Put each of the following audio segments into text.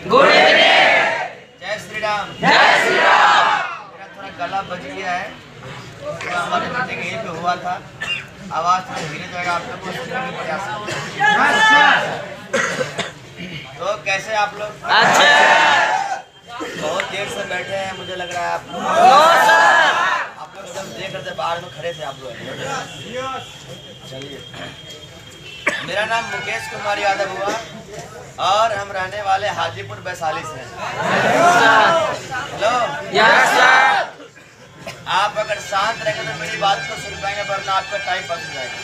Good evening. जय श्री राम। जय श्री राम। मेरा थोड़ा गला बज गया है, तो हमारे मीटिंग यहीं पे हुआ था। आवाज थोड़ा धीरे जाएगा, आप लोग को सुनने की प्रयास करें। तो कैसे आप लोग? अच्छे। बहुत देर से बैठे हैं, मुझे लग रहा है आप लोग जब देख रहे थे बाहर में खड़े थे आप लोग। चलिए, मेरा नाम मुकेश कुमार यादव हुआ और हम रहने वाले हाजीपुर वैशाली से हैं। हेलो। Yes sir. आप अगर शांत रहेंगे तो मेरी बात को सुन पाएंगे, वरना आपका टाइम पास हो जाएगा।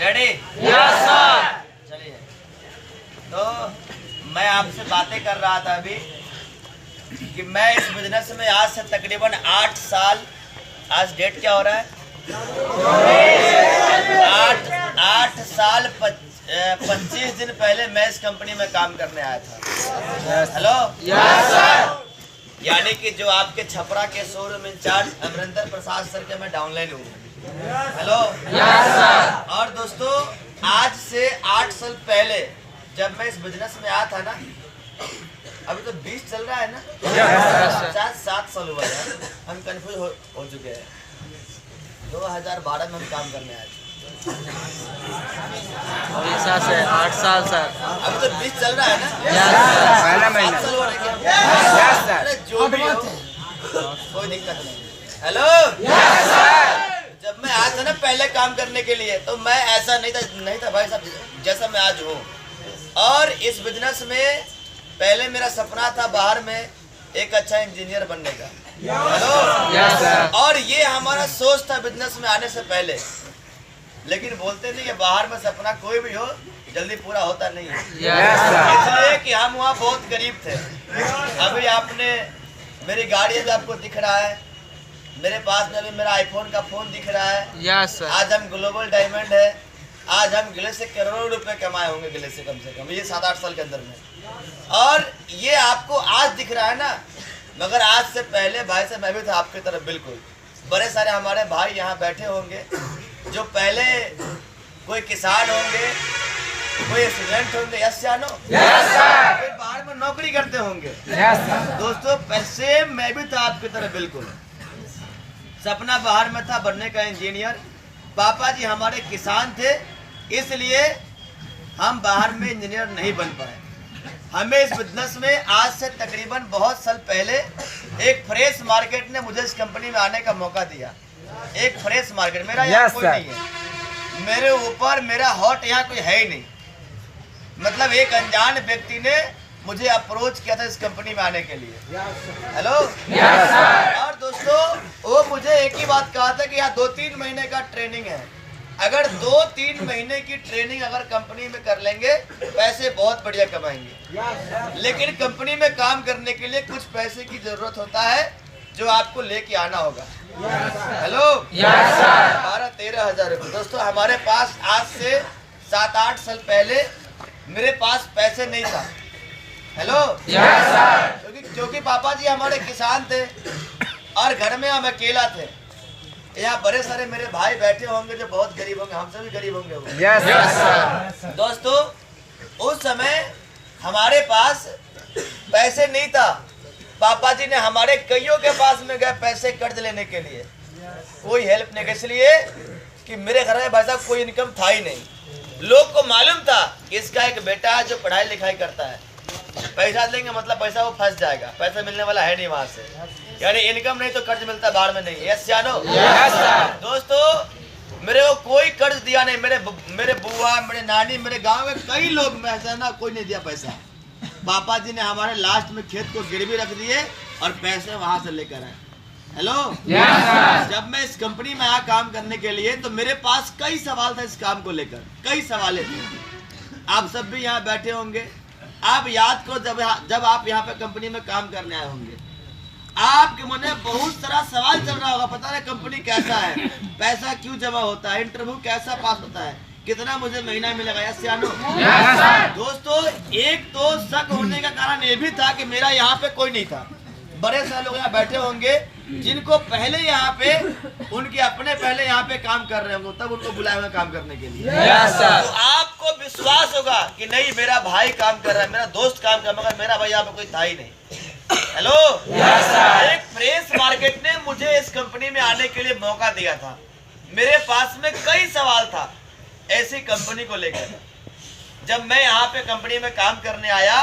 रेडी? Yes sir. चलिए, तो मैं आपसे बातें कर रहा था अभी कि मैं इस बिजनेस में आज से तकरीबन 8 साल, आज डेट क्या हो रहा है? 8 साल 25 दिन पहले मैं इस कंपनी में काम करने आया था। हेलो। Yes sir. यानी कि जो आपके छपरा के शोरूम इंचार्ज अमरिंदर प्रसाद सर के मैं डाउनलाइन हूँ। हेलो। Yes sir. और दोस्तों, आज से 8 साल पहले जब मैं इस बिजनेस में आया था ना, अभी तो 20 चल रहा है ना, 7 साल हुआ है, हम कंफ्यूज हो चुके हैं। 2012 में हम काम करने आए थे। 8 साल सर। अभी तो 20 चल रहा है ना। पहला महीना। 7 साल हो रहे क्या? अरे जो भी हो, कोई दिक्कत नहीं। हेलो। जब मैं आया था ना पहले काम करने के लिए, तो मैं ऐसा नहीं था भाई साहब जैसा मैं आज हूँ। और इस बिजनेस में पहले मेरा सपना था बाहर में एक अच्छा इंजीनियर बनने का। हेलो। और ये हमारा सोच था बिजनेस में आने से पहले, लेकिन बोलते नहीं कि बाहर में सपना कोई भी हो जल्दी पूरा होता नहीं है। इसलिए कि हम वहाँ बहुत गरीब थे। अभी आपने मेरी गाड़ी भी आपको दिख रहा है, मेरे पास में अभी मेरा आईफोन का फोन दिख रहा है। Yes sir. आज हम ग्लोबल डायमंड है, आज हम गिले से करोड़ों रुपए कमाए होंगे, गिले से कम ये 7-8 साल के अंदर में। और ये आपको आज दिख रहा है ना, मगर आज से पहले भाई साहब मैं भी था आपकी तरफ बिल्कुल। बड़े सारे हमारे भाई यहाँ बैठे होंगे जो पहले कोई किसान होंगे, कोई स्टूडेंट होंगे, यस या नो? Yes sir. कोई बाहर में नौकरी करते होंगे। Yes sir. दोस्तों, पैसे मैं भी था आपकी तरफ बिल्कुल। सपना बाहर में था बनने का इंजीनियर। पापा जी हमारे किसान थे, इसलिए हम बाहर में इंजीनियर नहीं बन पाए। हमें इस बिजनेस में आज से तकरीबन बहुत साल पहले एक फ्रेश मार्केट ने मुझे इस कंपनी में आने का मौका दिया। एक फ्रेश मार्केट, मेरा यहाँ कोई नहीं है, मेरे ऊपर मेरा हॉट यहाँ कोई है ही नहीं। मतलब एक अनजान व्यक्ति ने मुझे अप्रोच किया था इस कंपनी में आने के लिए। हेलो। और दोस्तों, वो मुझे एक ही बात कहा था कि यहाँ 2-3 महीने का ट्रेनिंग है। अगर 2-3 महीने की ट्रेनिंग अगर कंपनी में कर लेंगे, पैसे बहुत बढ़िया कमाएंगे। लेकिन कंपनी में काम करने के लिए कुछ पैसे की जरूरत होता है जो आपको लेके आना होगा। हेलो। 12-13 हजार रुपये। दोस्तों, हमारे पास आज से 7-8 साल पहले मेरे पास पैसे नहीं था। हेलो। क्योंकि पापा जी हमारे किसान थे और घर में हम अकेला थे। यहाँ बड़े सारे मेरे भाई बैठे होंगे जो बहुत गरीब होंगे, हमसे भी गरीब होंगे। दोस्तों, उस समय हमारे पास पैसे नहीं था। पापा जी ने हमारे कईयों के पास में गए पैसे कर्ज लेने के लिए, कोई हेल्प नहीं, इसलिए कि मेरे घर में भाई साहब कोई इनकम था ही नहीं। लोग को मालूम था कि इसका एक बेटा है जो पढ़ाई लिखाई करता है, पैसा लेंगे मतलब पैसा वो फंस जाएगा, पैसा मिलने वाला है नहीं वहां से, यानी इनकम नहीं तो कर्ज मिलता बाहर में नहीं। यस या नो? दोस्तों, मेरे को कोई कर्ज दिया नहीं। मेरे बुआ, मेरे नानी, मेरे गांव में कई लोग में ऐसा ना कोई नहीं दिया पैसा। पापा जी ने हमारे लास्ट में खेत को गिरवी रख दिए और पैसे वहां से लेकर आए। हेलो। जब मैं इस कंपनी में आया काम करने के लिए, तो मेरे पास कई सवाल था इस काम को लेकर, कई सवाल थे। आप सब भी यहाँ बैठे होंगे, आप याद करो जब आप यहाँ पे कंपनी में काम करने आए होंगे, आपके मन में बहुत सारा सवाल चल रहा होगा, पता नहीं कंपनी कैसा है, पैसा क्यों जमा होता है, इंटरव्यू कैसा पास होता है, कितना मुझे महीना मिलेगा। यस या नो? दोस्तों, एक तो शक होने का कारण ये भी था कि मेरा यहाँ पे कोई नहीं था। बड़े सारे लोग यहाँ बैठे होंगे जिनको पहले यहाँ पे उनके अपने पहले यहाँ पे काम कर रहे होंगे, तब उनको बुलाया हुआ काम करने के लिए। Yes sir. तो आपको विश्वास होगा कि नहीं मेरा भाई काम कर रहा है, मेरा दोस्त काम कर रहा है, मगर मेरा भाई यहाँ पे कोई था ही नहीं। Hello, yes sir. एक प्रेस मार्केट ने मुझे इस कंपनी में आने के लिए मौका दिया था। मेरे पास में कई सवाल था ऐसी कंपनी को लेकर। जब मैं यहाँ पे कंपनी में काम करने आया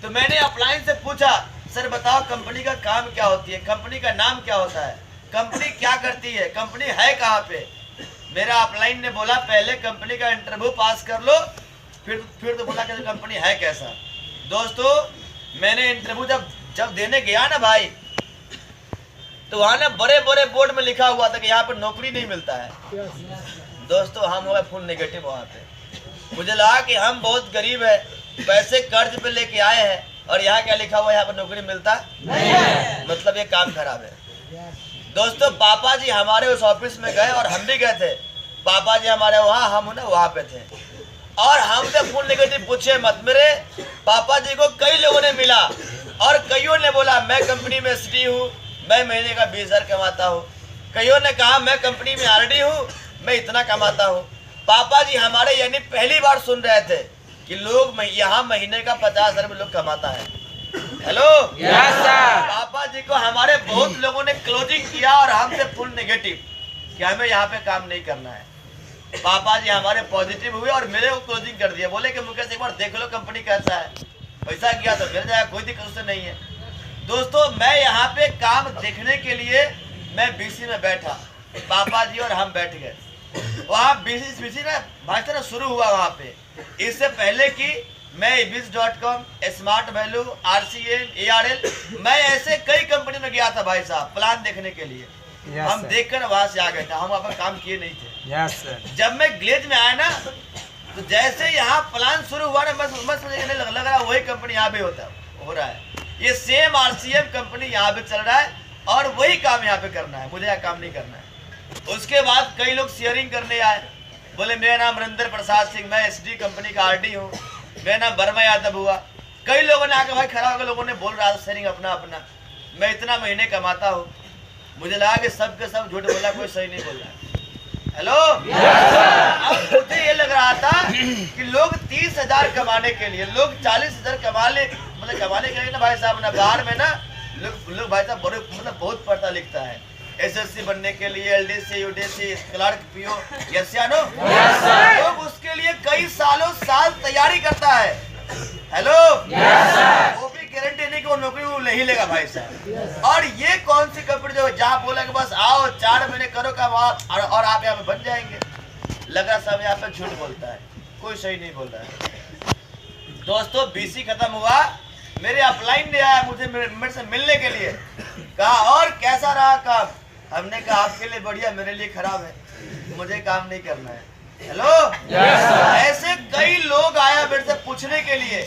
तो मैंने अपलाइन से पूछा, सर बताओ कंपनी का काम क्या होती है, कंपनी का नाम क्या होता है, कंपनी क्या करती है, कंपनी है कहाँ पे। मेरा अपलाइन ने बोला पहले कंपनी का इंटरव्यू पास कर लो, फिर तो बोला कि कंपनी है कैसा। दोस्तों मैंने इंटरव्यू जब देने गया ना भाई, तो वहाँ ना बड़े बड़े बोर्ड में लिखा हुआ था कि यहाँ पर नौकरी नहीं मिलता है। दोस्तों हम हो गए फुल नेगेटिव वहाँ पे। मुझे लगा कि हम बहुत गरीब है, पैसे कर्ज पे लेके आए हैं, और यहाँ क्या लिखा हुआ है यहाँ पर नौकरी मिलता नहीं है, मतलब ये काम खराब है। दोस्तों पापा जी हमारे उस ऑफिस में गए और हम भी गए थे। पापा जी हमारे वहाँ, हम ना वहाँ पे थे, और हमसे फुल नेगेटिव पूछे मत। मेरे पापा जी को कई लोगों ने मिला और कईयों ने बोला मैं कंपनी में एसडी हूँ, मैं महीने का 20,000 कमाता हूँ। कईयों ने कहा मैं कंपनी में आरडी हूँ, मैं इतना कमाता हूँ। पापा जी हमारे यानी पहली बार सुन रहे थे कि लोग यहाँ महीने का 50,000 लोग कमाता है। Hello, yes sir. पापा जी को हमारे बहुत लोगों ने क्लोजिंग किया और हमसे फुल नेगेटिव कि हमें यहाँ पे काम नहीं करना है। पापा जी हमारे पॉजिटिव हुए और मेरे को क्लोजिंग कर दिया। बोले कि मुकेश एक बार देख लो कंपनी कैसा है, पैसा गया तो मिल जाएगा, कोई दिक्कत उससे नहीं है। दोस्तों मैं यहाँ पे काम देखने के लिए मैं बीसी में बैठा, पापा जी और हम बैठ गए वहाँ। बीसी ना भाषण ना शुरू हुआ वहाँ पे। इससे पहले कि मैं ibiz.com, smart value, RCL, ARL, मैं ऐसे कई कंपनी में गया था भाई साहब प्लान देखने के लिए। हम देखकर वहां से आ गए थे, हम वहाँ पर काम किए नहीं थे। Yes sir. जब मैं ग्लेज में आया ना, तो जैसे यहाँ प्लान शुरू हुआ ना, बस लग रहा वही कंपनी यहाँ भी हो रहा है। ये सेम RCM कंपनी यहाँ पे चल रहा है और वही काम यहाँ पे करना है, मुझे यहाँ काम नहीं करना है। उसके बाद कई लोग शेयरिंग करने आए, बोले मेरा नाम नरेंद्र प्रसाद सिंह, मैं एसडी कंपनी का आरडी हूँ, मेरा नाम वर्मा यादव हुआ। कई लोगों ने आकर भाई खड़ा होकर लोगों ने बोल रहा था शेयरिंग अपना अपना, मैं इतना महीने कमाता हूँ। मुझे लगा कि सब के सब झूठ बोला, कोई सही नहीं बोल रहा। हेलो, अब मुझे ये लग रहा था कि लोग 30,000 कमाने के लिए, लोग 40,000 कमाने के लिए ना भाई साहब ना बाहर में ना लोग भाई साहब बड़े मतलब बहुत पढ़ता लिखता है। SSC बनने के लिए, LDC, UDC, clerk, PO, yes या नो? लोग उसके लिए कई साल तैयारी करता है। हेलो, वो भी गारंटी नहीं कि वो नौकरी वो नहीं लेगा भाई साहब। और ये कौन सी कंपनी जो जहाँ बोला कि बस आओ 4 महीने करो काम और आप यहाँ पे बन जाएंगे। लगा सब यहाँ पे झूठ बोलता है, कोई सही नहीं बोल रहा है। दोस्तों BC खत्म हुआ, मेरे अपलाइन ने आया मुझे मेरे से मिलने के लिए, कहा और कैसा रहा काम। हमने कहा आपके लिए बढ़िया, मेरे लिए खराब है, मुझे काम नहीं करना है। हेलो, ऐसे कई लोग आया मेरे से पूछने के लिए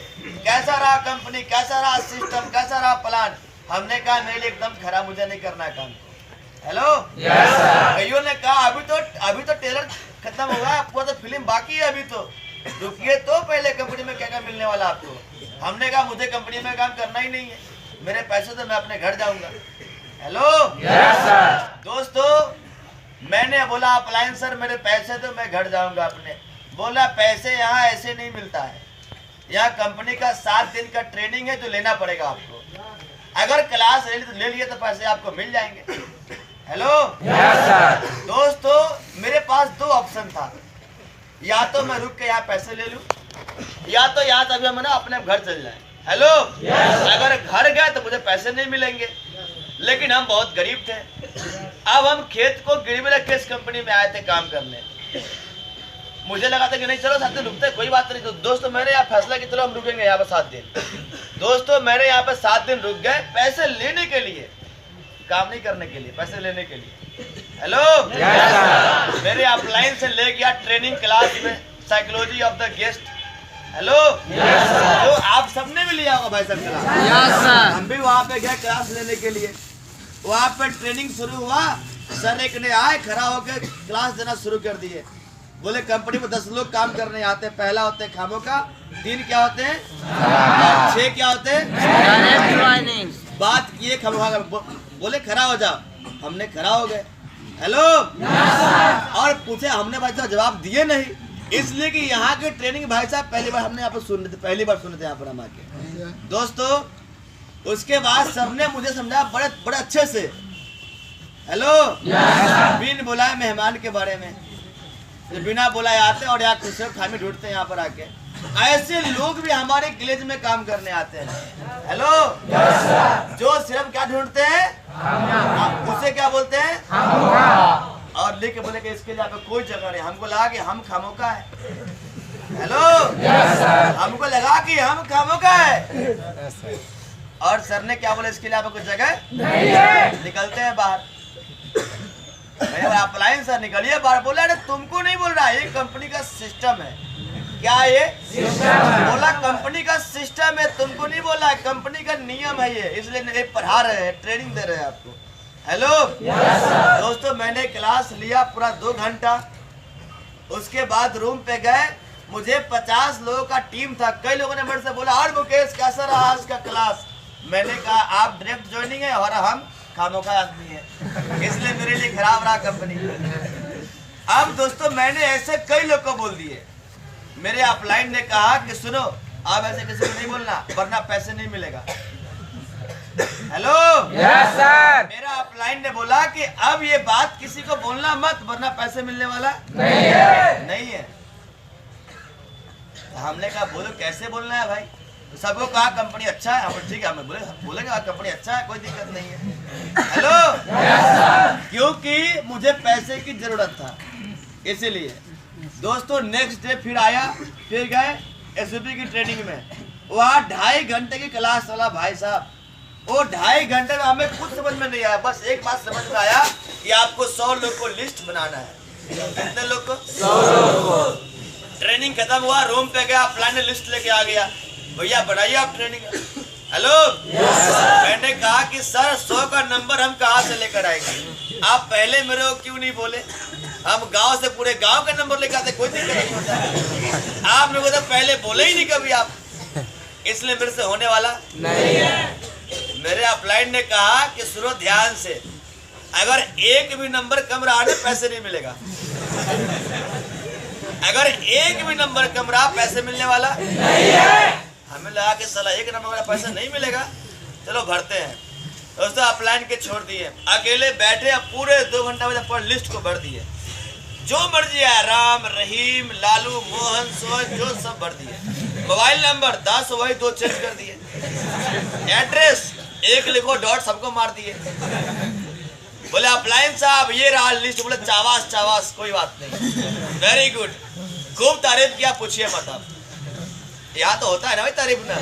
कैसा रहा कंपनी, कैसा रहा सिस्टम, कैसा रहा प्लान। हमने कहा मेरे लिए एकदम खराब, मुझे नहीं करना है काम। हेलो, कईयों ने कहा अभी तो ट्रेलर खत्म हुआ, आपको तो फिल्म बाकी है, अभी तो रुकिए तो पहले कंपनी में क्या क्या मिलने वाला आपको। हमने कहा मुझे कंपनी में काम करना ही नहीं है, मेरे पैसे तो मैं अपने घर जाऊंगा। हेलो, दोस्तों मैंने बोला अपलाइन सर मेरे पैसे तो मैं घर जाऊंगा अपने। बोला पैसे यहाँ ऐसे नहीं मिलता है, यहाँ कंपनी का 7 दिन का ट्रेनिंग है जो लेना पड़ेगा आपको। अगर क्लास ले लिए तो पैसे आपको मिल जाएंगे। हेलो, दोस्तों मेरे पास 2 ऑप्शन था, या तो मैं रुक के यहाँ पैसे ले लूं, या तो यहाँ तभी हम ना अपने घर चल जाए। हेलो, अगर घर गए तो मुझे पैसे नहीं मिलेंगे, लेकिन हम बहुत गरीब थे। अब हम खेत को गिरवी रख के इस कंपनी में आए थे काम करने। मुझे लगा था कि नहीं चलो 7 दिन रुकते, कोई बात नहीं। तो दोस्तों मैंने यहाँ फैसला कि चलो हम रुकेंगे यहाँ पर 7 दिन। दोस्तों मैंने यहाँ पर 7 दिन रुक गए पैसे लेने के लिए, काम नहीं करने के लिए, पैसे लेने के लिए। हेलो, मेरे अपलाइन से ले गया ट्रेनिंग क्लास में psychology of the guest. Hello, जो आप सबने भी लिया होगा भाई साहब क्लास। हम भी वहाँ पे गए क्लास लेने के लिए, वहाँ पे ट्रेनिंग शुरू हुआ। सर एक ने आए खड़ा होकर क्लास देना शुरू कर दिए। बोले कंपनी में 10 लोग काम करने आते हैं, पहला होते हैं खामों का, 3 क्या होते हैं, 6 क्या होते हैं बात किए बोले खड़ा हो जाओ, हमने खड़ा हो गए। हेलो और पूछे, हमने भाई साहब जवाब दिए नहीं, इसलिए कि यहाँ के ट्रेनिंग भाई साहब पहली बार हमने यहाँ पर सुन रहे थे, पहली बार सुने थे यहाँ पर हम आके। दोस्तों उसके बाद सबने मुझे समझा बड़े अच्छे से। हेलो बिन बुलाए मेहमान के बारे में, बिना बुलाए आते और यहाँ खुश खाने ढूंढते हैं यहाँ पर आके। ऐसे लोग भी हमारे विलेज में काम करने आते हैं। हेलो जो सिर्फ क्या ढूंढते हैं, उसे क्या बोलते हैं, और लेके बोले कि इसके लिए कोई जगह नहीं। हमको लगा कि हम खामोका है। हेलो हमको लगा कि हम खामोका है, और सर ने क्या बोला, इसके लिए आपको जगह नहीं है, निकलते हैं बाहर। अप्लायंस सर निकलिए बाहर। बोला अरे तुमको नहीं बोल रहा, ये कंपनी का सिस्टम है। क्या ये बोला, कंपनी का सिस्टम है, तुमको नहीं बोला है, कंपनी का नियम है ये, इसलिए पढ़ा रहे हैं, ट्रेनिंग दे रहे हैं आपको। हेलो दोस्तों मैंने क्लास लिया पूरा 2 घंटा। उसके बाद रूम पे गए, मुझे 50 लोगों का टीम था। कई लोगों ने मेरे से बोला और मुकेश कैसा रहा आज का क्लास। मैंने कहा आप डायरेक्ट ज्वाइनिंग है और हम खामोका आदमी है, इसलिए मेरे लिए खराब रहा कंपनी। अब दोस्तों मैंने ऐसे कई लोग को बोल दिए। मेरे अपलाइन ने कहा कि सुनो आप ऐसे किसी को नहीं बोलना वरना पैसे नहीं मिलेगा। Hello yes sir. मेरा अपलाइन ने बोला कि अब ये बात किसी को बोलना मत वरना पैसे मिलने वाला नहीं है। हमने कहा बोलो कैसे बोलना है भाई। सबको कहा कंपनी अच्छा है, हम ठीक है, हमें बोलेगा कंपनी अच्छा है, कोई दिक्कत नहीं है। हेलो क्योंकि मुझे पैसे की जरूरत था इसीलिए। दोस्तों नेक्स्ट डे फिर आया, फिर गए एसयूपी की ट्रेनिंग में। वहाँ 2.5 घंटे की क्लास वाला भाई साहब, वो 2.5 घंटे में हमें कुछ समझ में नहीं आया। बस एक बात समझ में आया कि आपको 100 लोग को लिस्ट बनाना है। कितने लोग को? 100 लोग को। ट्रेनिंग खत्म हुआ, रूम पे गया, प्लान लिस्ट लेके आ गया, भैया बनाइए आप ट्रेनिंग। हेलो मैंने कहा कि सर 100 का नंबर हम कहाँ से लेकर आएंगे, आप पहले मेरे को क्यों नहीं बोले। हम गांव से पूरे गांव का नंबर लेकर आते, कोई दिक्कत नहीं होता। आप मेरे को तो पहले बोले ही नहीं कभी आप, इसलिए मेरे से होने वाला नहीं है। मेरे अपलाइन ने कहा कि सुनो ध्यान से, अगर एक भी नंबर कम रहा ना पैसे नहीं मिलेगा। अगर एक भी नंबर कम रहा पैसे मिलने वाला नहीं है। हमें लगा कि साला एक नंबर वाला पैसा नहीं मिलेगा, चलो भरते हैं। दोस्तों अपलाइन के छोड़ दिए, अकेले बैठे, अब पूरे 2 घंटा में पर लिस्ट को भर दिए। जो मर्जी है, राम रहीम लालू मोहन सोहन जो सब भर दिए। मोबाइल नंबर 10 वही 2 चेंज कर दिए। एड्रेस 1 लिखो डॉट सबको मार दिए। बोले अपलाइन साहब ये रहा लिस्ट। बोले चावास चावास कोई बात नहीं, वेरी गुड, खूब तारीफ किया, पूछिए मत आप। यहाँ तो होता है ना भाई तारीफ ना।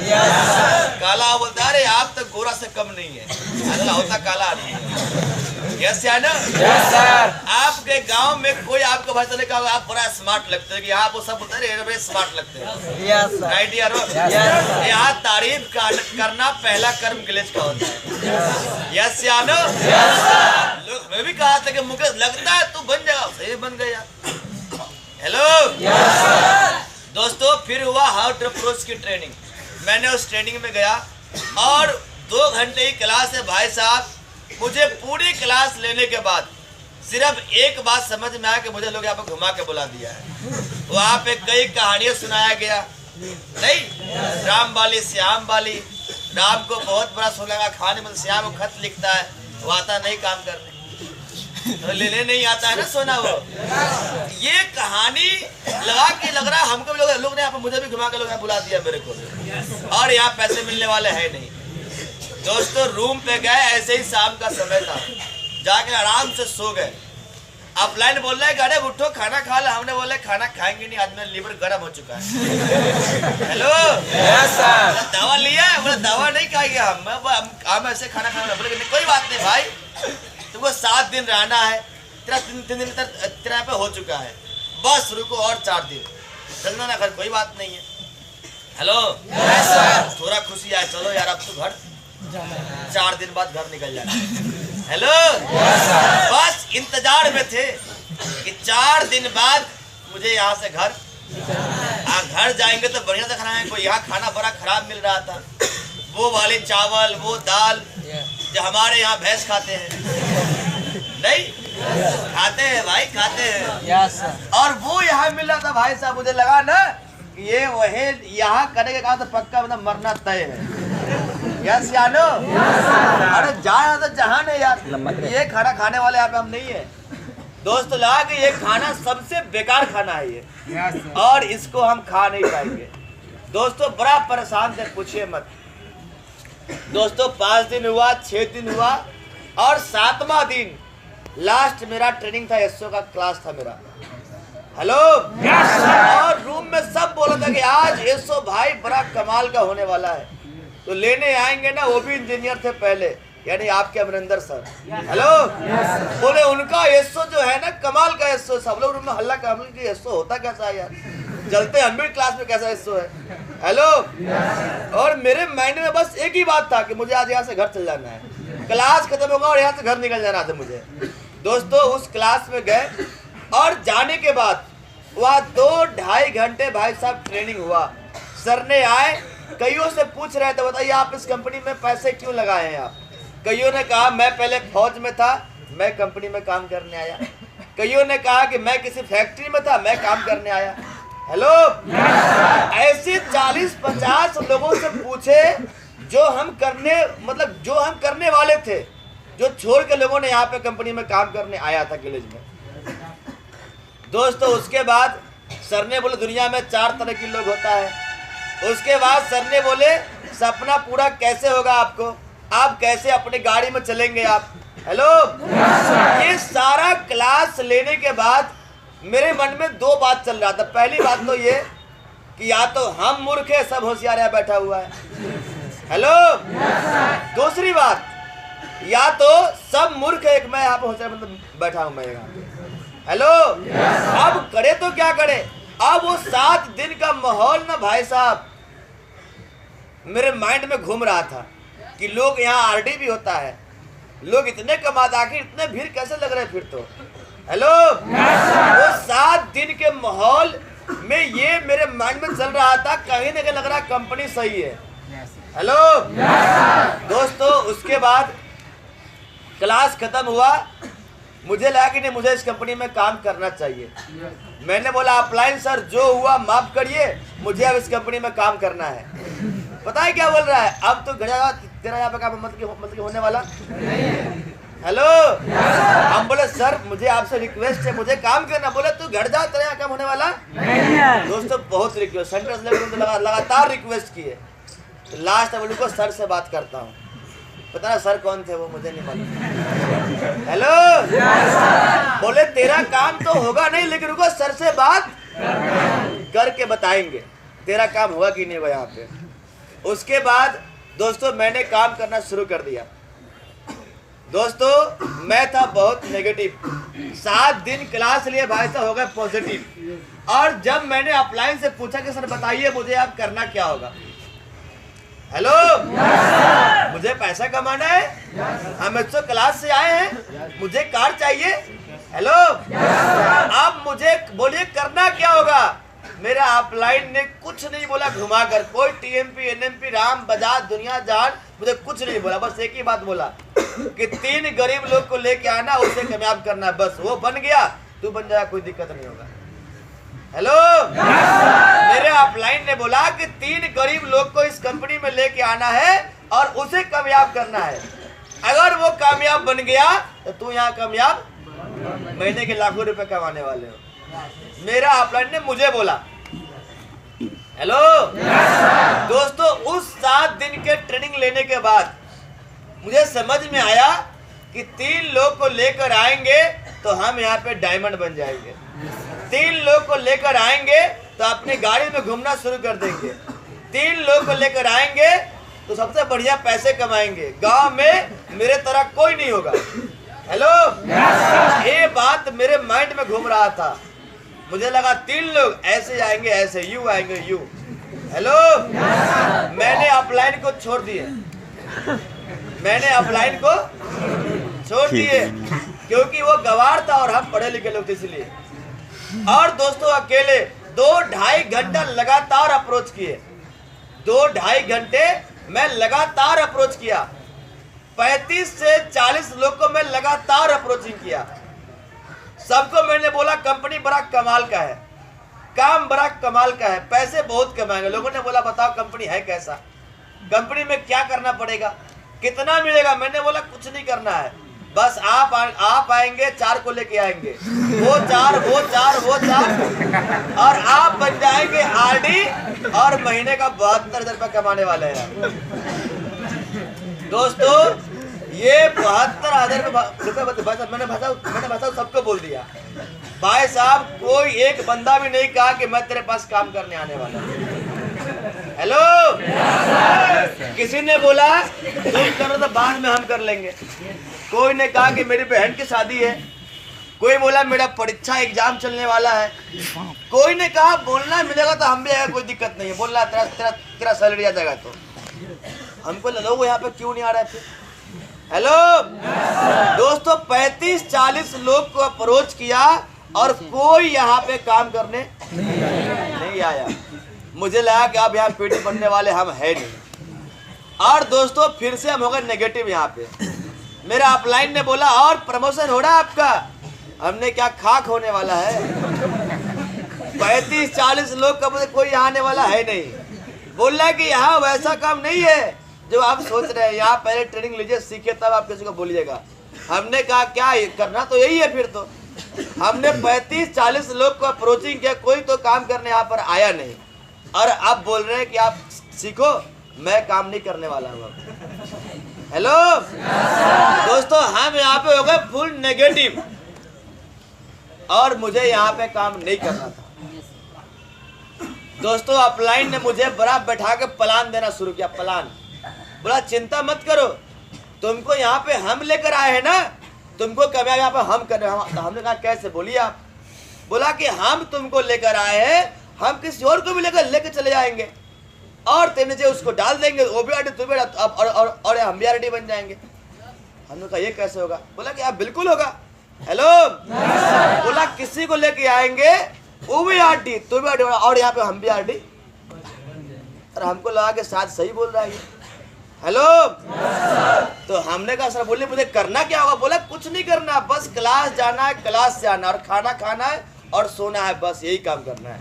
काला बोलता है अरे आप तो गोरा से कम नहीं है, ऐसा होता काला आदमी। यस या ना? Yes sir. आपके गांव में कोई आपको भाषा ने कहा आप बड़ा स्मार्ट लगते हैं, यहाँ वो सब बोलते हैं बड़े स्मार्ट लगते हैं। Yes sir. राइट यार, यहाँ तारीफ करना पहला कर्म विलेज का होता है। यस या ना? लोग मैं भी कहा था कि मुकेश लगता है तू बन जाएगा, सही बन गया। हेलो दोस्तों फिर हुआ हाउ टू अप्रोच की ट्रेनिंग। मैंने उस ट्रेनिंग में गया और 2 घंटे की क्लास है भाई साहब। मुझे पूरी क्लास लेने के बाद सिर्फ एक बात समझ में आया कि मुझे लोग यहाँ पर घुमा के बुला दिया है। वहाँ पे कई कहानियां सुनाया गया, नहीं राम वाली श्याम वाली। राम को बहुत बड़ा शौक लगा खाने में, श्याम को खत लिखता है, वो आता नहीं काम करने, तो लेने नहीं आता है ना सोना वो। ये कहानी लग रहा हमको भी लोग ने यहाँ पर मुझे भी घुमा के लोग बुला दिया मेरे को, और यहाँ पैसे मिलने वाले हैं नहीं। दोस्तों रूम पे गए, ऐसे ही शाम का समय था, जाके आराम से सो गए। अपलाइन बोल रहा है अरे उठो खाना खा लो। हमने बोला खाना खाएंगे नहीं, आज मेरा लीवर गर्म हो चुका है। Hello yes sir. दवा लिया है? बोला दवा नहीं खाएंगे हम ऐसे खाना खाना। बोले कोई बात नहीं भाई, तुमको 7 दिन रहना है, तेरा 3 दिन तेरा पे हो चुका है, बस रुको और 4 दिन चलना ना घर, कोई बात नहीं है। Hello yes sir. थोड़ा खुशी आए, चलो यार अब तो घर 4 दिन बाद घर निकल जाना। Hello yes sir. बस इंतजार में थे कि 4 दिन बाद मुझे यहाँ से घर जाएंगे तो बढ़िया से खाना है। कोई यहाँ खाना बड़ा खराब मिल रहा था। वो वाले चावल, वो दाल जो हमारे यहाँ भैंस खाते हैं, नहीं खाते हैं भाई, खाते हैं। और वो यहाँ मिल रहा था भाई साहब, मुझे लगा ना कि ये वही यहाँ करने के काम तो पक्का मतलब मरना तय है। यस यानो, अरे जहाँ तो जहाँ नहीं यार, ये खाना खाने वाले यहाँ पे हम नहीं है दोस्तों। लगा कि ये खाना सबसे बेकार खाना है ये, और इसको हम खा नहीं पाएंगे दोस्तों। बड़ा परेशान थे, पूछिए मत दोस्तों। 5 दिन हुआ, 6 दिन हुआ, और 7वां दिन लास्ट मेरा ट्रेनिंग था, एसओ का क्लास था मेरा। हेलो, और रूम में सब बोला था कि आज एसओ भाई बड़ा कमाल का होने वाला है, तो लेने आएंगे ना, वो भी इंजीनियर थे पहले, यानी आपके अमरिंदर सर। हेलो, बोले उनका एसओ जो है ना कमाल का एसओ। सब लोग रूम में हल्ला कर, कि एसओ होता कैसा है यार, चलते हम भी क्लास में कैसा एसओ है। हेलो, और मेरे माइंड में बस एक ही बात था कि मुझे आज यहाँ से घर चल जाना है, क्लास खत्म होगा और यहाँ से घर निकल जाना था मुझे दोस्तों। उस क्लास में गए, और जाने के बाद वहाँ 2-2.5 घंटे भाई साहब ट्रेनिंग हुआ। सर ने आए, कईयों से पूछ रहे थे, बताइए आप इस कंपनी में पैसे क्यों लगाए हैं आप। कईयों ने कहा मैं पहले फौज में था, मैं कंपनी में काम करने आया। कईयों ने कहा कि मैं किसी फैक्ट्री में था, मैं काम करने आया। हेलो, ऐसे 40-50 लोगों से पूछे जो हम करने वाले थे, जो छोड़ के लोगों ने यहाँ पे कंपनी में काम करने आया था कॉलेज में दोस्तों। उसके बाद सर ने बोले दुनिया में 4 तरह के लोग होता है। उसके बाद सर ने बोले सपना पूरा कैसे होगा आपको, आप कैसे अपनी गाड़ी में चलेंगे आप। हेलो, ये सारा क्लास लेने के बाद मेरे मन में 2 बात चल रहा था। पहली बात तो ये कि या तो हम मूर्ख है, सब होशियार यहाँ बैठा हुआ है। हेलो, दूसरी बात, या तो सब मूर्ख है, एक मैं यहाँ पे होशियार मतलब बैठा हूँ मैं यहाँ पे। हेलो, अब करे तो क्या करे। अब वो 7 दिन का माहौल ना भाई साहब मेरे माइंड में घूम रहा था कि लोग यहाँ आरडी भी होता है, लोग इतने कमाते, आखिर इतने भीड़ कैसे लग रहे फिर तो। हेलो, वो 7 दिन के माहौल में ये मेरे माइंड में चल रहा था, कहीं ना कहीं लग रहा कंपनी सही है। हेलो दोस्तों, उसके बाद क्लास खत्म हुआ, मुझे लगा कि नहीं मुझे इस कंपनी में काम करना चाहिए। मैंने बोला अपलाइन सर जो हुआ माफ करिए, मुझे अब इस कंपनी में काम करना है। पता है क्या बोल रहा है, अब तो गया तेरा यहाँ पे काम मतलब होने वाला। हेलो, हम बोले सर मुझे आपसे रिक्वेस्ट है, मुझे काम करना। बोले तू घर जा, तेरा यहाँ काम होने वाला दोस्तों। बहुत रिक्वेस्ट, सेंटर लगातार रिक्वेस्ट किए, लास्ट में बोले सर से बात करता हूँ। पता ना सर कौन थे वो, मुझे नहीं मालूम। हेलो, बोले तेरा काम तो होगा नहीं, लेकिन रुको सर से बात करके बताएंगे तेरा काम होगा कि नहीं होगा यहाँ पे। उसके बाद दोस्तों मैंने काम करना शुरू कर दिया। दोस्तों मैं था बहुत नेगेटिव, 7 दिन क्लास लिए भाई साहब हो गए पॉजिटिव। और जब मैंने अपलाइन से पूछा कि सर बताइए मुझे आप करना क्या होगा। हेलो, मुझे पैसा कमाना है, हम इससे क्लास से आए हैं, मुझे कार चाहिए। हेलो, आप मुझे बोलिए करना क्या होगा। मेरा अपलाइन ने कुछ नहीं बोला घुमाकर, कोई टीएमपी एनएमपी राम बजाज दुनिया जान मुझे कुछ नहीं बोला, बस एक ही बात बोला कि 3 गरीब लोग को लेके आना, उसे कामयाब करना, बस वो बन गया तू बन जाएगा, कोई दिक्कत नहीं होगा। हेलो, मेरे अपलाइन ने बोला कि 3 गरीब लोग को इस कंपनी में लेके आना है और उसे कामयाब करना है। अगर वो कामयाब बन गया तो तू यहाँ कामयाब महीने के लाखों रुपए कमाने वाले हो। मेरा अपलाइन ने मुझे बोला। हेलो दोस्तों, उस 7 दिन के ट्रेनिंग लेने के बाद मुझे समझ में आया कि 3 लोग को लेकर आएंगे तो हम यहाँ पे डायमंड बन जाएंगे। 3 लोग को लेकर आएंगे तो अपनी गाड़ी में घूमना शुरू कर देंगे। 3 लोग को लेकर आएंगे तो सबसे बढ़िया पैसे कमाएंगे, गांव में मेरे तरह कोई नहीं होगा। हेलो, ये बात मेरे माइंड में घूम रहा था। मुझे लगा 3 लोग ऐसे आएंगे, ऐसे यू आएंगे यू। हेलो, मैंने अपलाइन को छोड़ दिए, मैंने अपलाइन को छोड़ दिए क्योंकि वो गवार था और हम पढ़े लिखे लोग थे इसलिए। और दोस्तों अकेले 2-2.5 घंटा लगातार अप्रोच किए, 2-2.5 घंटे मैं लगातार अप्रोच किया, 35 से 40 लोग को मैं लगातार अप्रोचिंग किया। सबको मैंने बोला कंपनी बड़ा कमाल का है, काम बड़ा कमाल का है, पैसे बहुत कमाएंगे। लोगों ने बोला बताओ कंपनी है कैसा, कंपनी में क्या करना पड़ेगा, कितना मिलेगा। मैंने बोला कुछ नहीं करना है, बस आप आएंगे, 4 को लेके आएंगे, वो 4 और आप बन जाएंगे आरडी और महीने का 72,000 रुपये कमाने वाले हैं। दोस्तों ये 72,000 रुपये मैंने भाषा सबको बोल दिया। भाई साहब कोई एक बंदा भी नहीं कहा कि मैं तेरे पास काम करने आने वाला हूं। हेलो, किसी ने बोला तुम करो तो बाद में हम कर लेंगे। कोई ने कहा कि मेरी बहन की शादी है, कोई बोला मेरा परीक्षा एग्जाम चलने वाला है, कोई ने कहा बोलना मिलेगा तो हम भी आएगा, कोई दिक्कत नहीं है, बोलना तेरा सैलरी आ जाएगा। तो हमको लोग यहाँ पे क्यों नहीं आ रहे थे? हेलो दोस्तों, 35-40 लोग को अप्रोच किया और कोई यहाँ पे काम करने नहीं आया। मुझे लगा कि अब यहाँ पीटी बनने वाले हम है नहीं। और दोस्तों फिर से हम हो गए नेगेटिव। यहाँ पे मेरा अपलाइन ने बोला और प्रमोशन हो रहा है आपका। हमने क्या खाक होने वाला है, 35-40 लोग का कोई आने वाला है नहीं। बोल रहा है कि यहाँ वैसा काम नहीं है जो आप सोच रहे हैं, यहाँ पहले ट्रेनिंग लीजिए, सीखिए, तब आप किसी को बोलिएगा। हमने कहा क्या करना तो यही है। फिर तो हमने 35-40 लोग को अप्रोचिंग किया, कोई तो काम करने यहाँ पर आया नहीं। और अब बोल रहे हैं कि आप सीखो, मैं काम नहीं करने वाला हूँ। हेलो दोस्तों, हम यहाँ पे हो गए फुल नेगेटिव और मुझे यहाँ पे काम नहीं करना था। दोस्तों अपलाइन ने मुझे बड़ा बैठा के प्लान देना शुरू किया। प्लान बोला चिंता मत करो, तुमको यहाँ पे हम लेकर आए हैं ना, तुमको कभी यहाँ पे हम कर रहे हैं। हमने कहा कैसे? बोलिए आप। बोला कि हम तुमको लेकर आए हैं, हम किसी और को भी लेकर चले जाएंगे और तेरे नीचे उसको डाल देंगे, वो भी आरडी, तू भी और हम भी आरडी बन जाएंगे। हमने कहा ये कैसे होगा? बोला कि आप बिल्कुल होगा। हेलो बोला किसी को लेके आएंगे, वो भी आरडी, तू भी आरडी और यहाँ पे हम भी आरडी। और हमको लगा कि शायद सही बोल रहा है। हेलो तो हमने कहा सर बोले मुझे करना क्या होगा? बोला कुछ नहीं करना, बस क्लास जाना है, क्लास से आना और खाना खाना है और सोना है, बस यही काम करना है।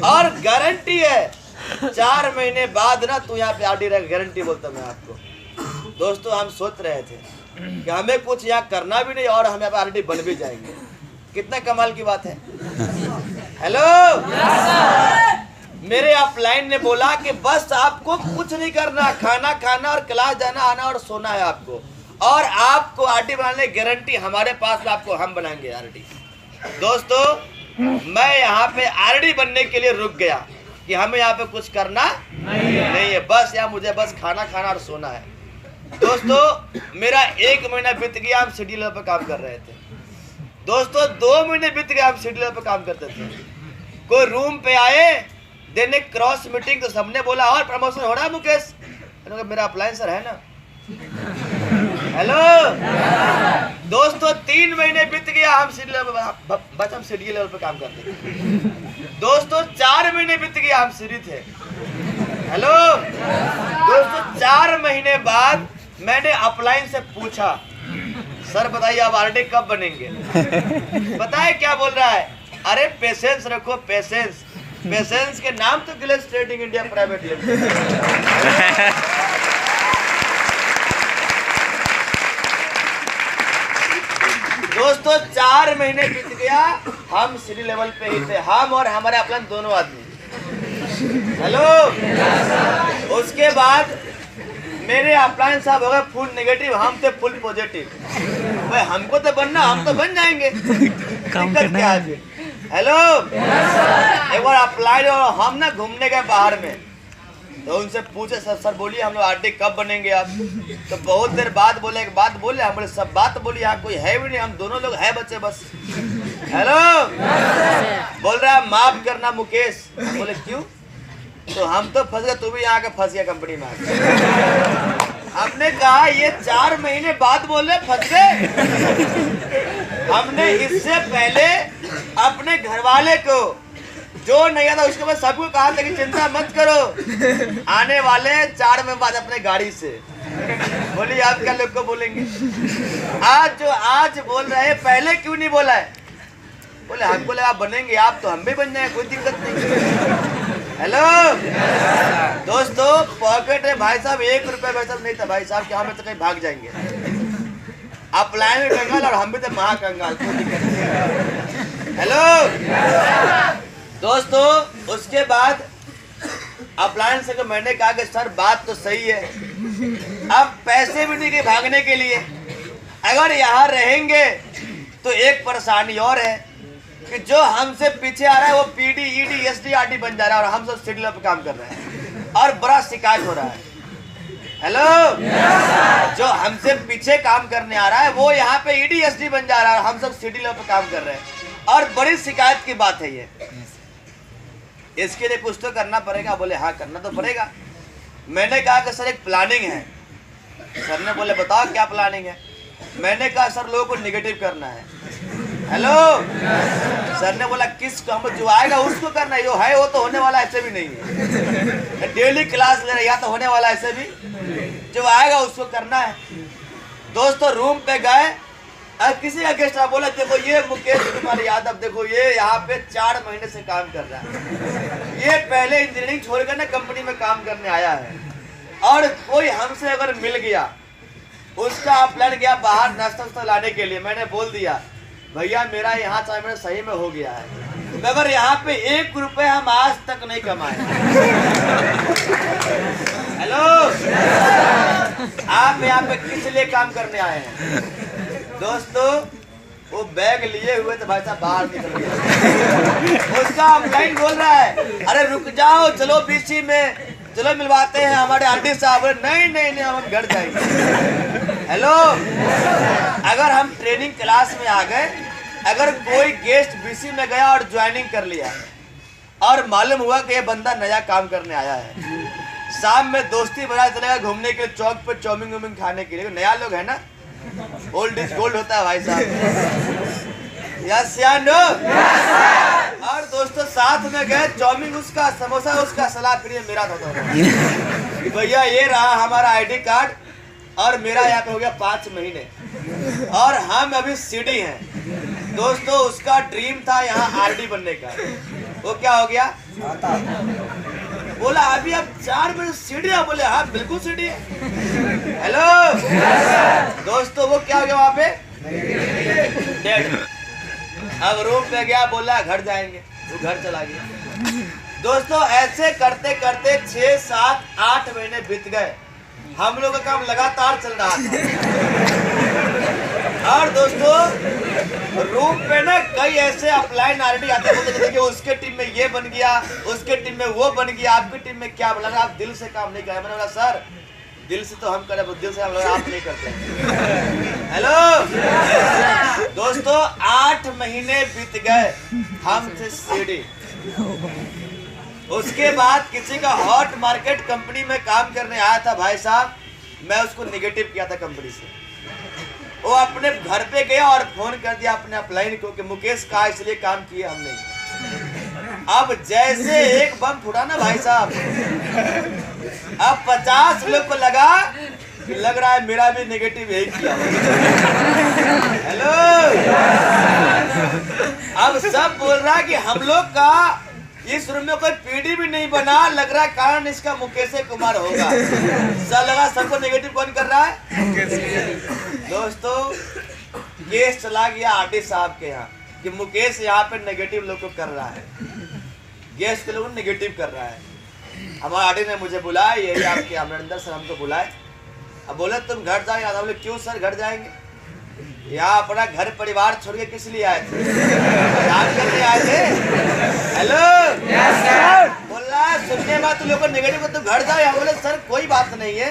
और गारंटी है 4 महीने बाद ना तू यहाँ पे आरडी रहेगा, गारंटी बोलता मैं आपको। दोस्तों हम सोच रहे थे कि हमें कुछ यहाँ करना भी नहीं और हम यहाँ पे आरडी बन भी जाएंगे। कितना कमाल की बात है। हेलो मेरे अपलाइन ने बोला कि बस आपको कुछ नहीं करना, खाना खाना और क्लास जाना आना और सोना है आपको, और आपको आरडी बनाने की गारंटी हमारे पास में, आपको हम बनाएंगे आरडी। दोस्तों मैं यहाँ पे आरडी बनने के लिए रुक गया कि हमें यहाँ पे कुछ करना नहीं है, बस यहाँ मुझे बस खाना खाना और सोना है। दोस्तों मेरा 1 महीना बीत गया, हम सिटी लेवल पे काम कर रहे थे। दोस्तों 2 महीने बीत गए, हम सिटी लेवल पे काम करते थे। कोई रूम पे आए देने क्रॉस मीटिंग, तो सबने बोला और प्रमोशन हो रहा है मुकेश? मेरा अपलाइन सर है ना। हेलो दोस्तों 3 महीने बीत गया, हम सिटी लेवल बस हम सिटी लेवल पे काम करते थे। दोस्तों 4 महीने बीत गया, हम सीढ़ी थे। हेलो दोस्तों 4 महीने बाद मैंने अपलाइन से पूछा सर बताइए आप आरडी कब बनेंगे? पता है क्या बोल रहा है? अरे पेशेंस रखो, पेशेंस। पेशेंस के नाम तो Giles trading India private limited. दोस्तों 4 महीने बीत गया, हम सिटी लेवल पे ही थे, हम और हमारे अपलाइन दोनों आदमी। हेलो उसके बाद मेरे अपलाइन साहब हो गए फुल नेगेटिव, हम थे फुल पॉजिटिव। भाई हमको तो बनना, हम तो बन जाएंगे, दिक्कत क्या है? हेलो एक बार अपलाइन और हम ना घूमने गए बाहर में, तो उनसे पूछे सर बोलिए हम लोग आरडी कब बनेंगे आप? तो बहुत देर बाद बोले, एक बात बोले, हम बोले सब बात बोली, यहाँ कोई है भी नहीं, हम दोनों लोग है बच्चे बस। हेलो बोल रहा है माफ करना मुकेश। बोले क्यों? तो हम तो फंस गए, तू भी यहाँ के फंस गया कंपनी में। हमने कहा ये 4 महीने बाद बोले फंस गए। हमने इससे पहले अपने घर वाले को जो नहीं आता उसको मैं सबको कहा था कि चिंता मत करो, आने वाले 4 महीने बाद अपने गाड़ी से। बोलिए आप क्या लोग को बोलेंगे? आज बोल रहे हैं, पहले क्यों नहीं बोला है? बोले हमको लगा आप बनेंगे, आप तो हम भी बन जाए, कोई दिक्कत नहीं। हेलो दोस्तों, पॉकेट में भाई साहब 1 रुपया भाई साहब नहीं था भाई साहब कि हम तो कहीं भाग जाएंगे। आप प्लान में कंगाल और हम भी तो महाकंगाल, कोई दिक्कत नहीं। हेलो दोस्तों, उसके बाद अपलायंस से मैंने कहा कि सर बात तो सही है, अब पैसे भी नहीं के भागने के लिए, अगर यहाँ रहेंगे तो एक परेशानी और है कि जो हमसे पीछे आ रहा है वो पीडी ईडी एसडीआरडी बन जा रहा है और हम सब सिटी पे काम कर रहे हैं और बड़ा शिकायत हो रहा है। हेलो जो हमसे पीछे काम करने आ रहा है वो यहाँ पे ईडी एसडी बन जा रहा है और हम सब सिटी पे काम कर रहे हैं और बड़ी शिकायत की बात है ये। इसके लिए कुछ तो करना पड़ेगा। बोले हाँ करना तो पड़ेगा। मैंने कहा कि सर एक प्लानिंग है। सर ने बोले बताओ क्या प्लानिंग है? मैंने कहा सर लोगों को निगेटिव करना है। हेलो सर ने बोला किस काम, जो आएगा उसको करना है, जो है वो तो होने वाला ऐसे भी नहीं है। डेली क्लास ले रहे या तो होने वाला ऐसे भी, जो आएगा उसको करना है। दोस्तों रूम पे गए, किसी का गेस्ट बोला देखो ये मुकेश कुमार यादव, देखो ये यहाँ पे 4 महीने से काम कर रहा है, ये पहले इंजीनियरिंग छोड़कर ना कंपनी में काम करने आया है और कोई हमसे अगर मिल गया, उसका प्लान गया बाहर नाश्ता लाने के लिए। मैंने बोल दिया भैया मेरा यहाँ 4 महीने सही में हो गया है, मगर यहाँ पे 1 रुपये हम आज तक नहीं कमाए। हेलो आप यहाँ पे किस लिए काम करने आए हैं? दोस्तों वो बैग लिए हुए तो भाई साहब बाहर निकल गया। उसका ऑनलाइन बोल रहा है अरे रुक जाओ, चलो बीसी में चलो मिलवाते हैं हमारे आंटी साहब। नहीं नहीं नहीं हम घर जाएंगे। हेलो अगर हम ट्रेनिंग क्लास में आ गए, अगर कोई गेस्ट बीसी में गया और ज्वाइनिंग कर लिया और मालूम हुआ कि ये बंदा नया काम करने आया है, शाम में दोस्ती बना चलेगा घूमने के लिए चौक पे चाउमीन वूमिन खाने के लिए, नया लोग है ना, ओल्ड इज गोल्ड होता है भाई साहब। यस या नो? और दोस्तों साथ में गए, चाउमीन उसका, समोसा उसका, सलाद फिर मेरा था। भैया ये रहा हमारा आईडी कार्ड और मेरा यहाँ पे हो गया 5 महीने और हम अभी सीडी हैं। दोस्तों उसका ड्रीम था यहाँ आरडी बनने का, वो क्या हो गया? बोला अभी अब 4 महीने सीडी है। बोले हाँ बिल्कुल सीडी है। हेलो दोस्तों वो क्या हो गया वहाँ पे? डेड। अब रूम पे गया, बोला घर जाएंगे, वो घर चला गया। दोस्तों ऐसे करते करते 6, 7, 8 महीने बीत गए। हम लोग का काम लगातार चल रहा था और दोस्तों रूम पे ना कई ऐसे अपलाइन आरडी आते हैं, देखिए उसके टीम में ये बन गया, उसके टीम में वो बन गया, आपकी टीम में क्या बना? आप दिल से काम नहीं करे। मैंने बोला सर दिल से तो हम करें, दिल से हम लोग आप नहीं करते। हेलो दोस्तों 8 महीने बीत गए, हम थे सीडी। उसके बाद किसी का हॉट मार्केट कंपनी में काम करने आया था भाई साहब, मैं उसको निगेटिव किया था कंपनी से। वो अपने घर पे गया और फोन कर दिया अपने अपलाइन को कि मुकेश का इसलिए काम किए हम नहीं। अब जैसे एक बम फूटा ना भाई साहब, अब 50 लोग को लगा कि लग रहा है मेरा भी नेगेटिव यही किया। हेलो अब सब बोल रहा है कि हम लोग का इस रूम में कोई पीडी भी नहीं बना, लग रहा है कारण इसका मुकेश कुमार होगा। सब लगा सबको नेगेटिव कौन कर रहा है? दोस्तों केस चला गया आरडी साहब के यहाँ कि मुकेश यहाँ पे नेगेटिव लोग को कर रहा है, गेस्ट के लोग नेगेटिव कर रहा है। हमारे आरडी ने मुझे बुलाया, यही आपके अमरिंदर सर हमको बुलाए। अब बोले तुम घर जाओ। हम बोले क्यों सर घर जाएंगे? यहाँ अपना घर परिवार छोड़ के किस लिए आए थे? काम करने आए थे। हेलो बोल रहा है सुनने में तुम लोग को नेगेटिव तो घर जाओ। हम बोले सर कोई बात नहीं है,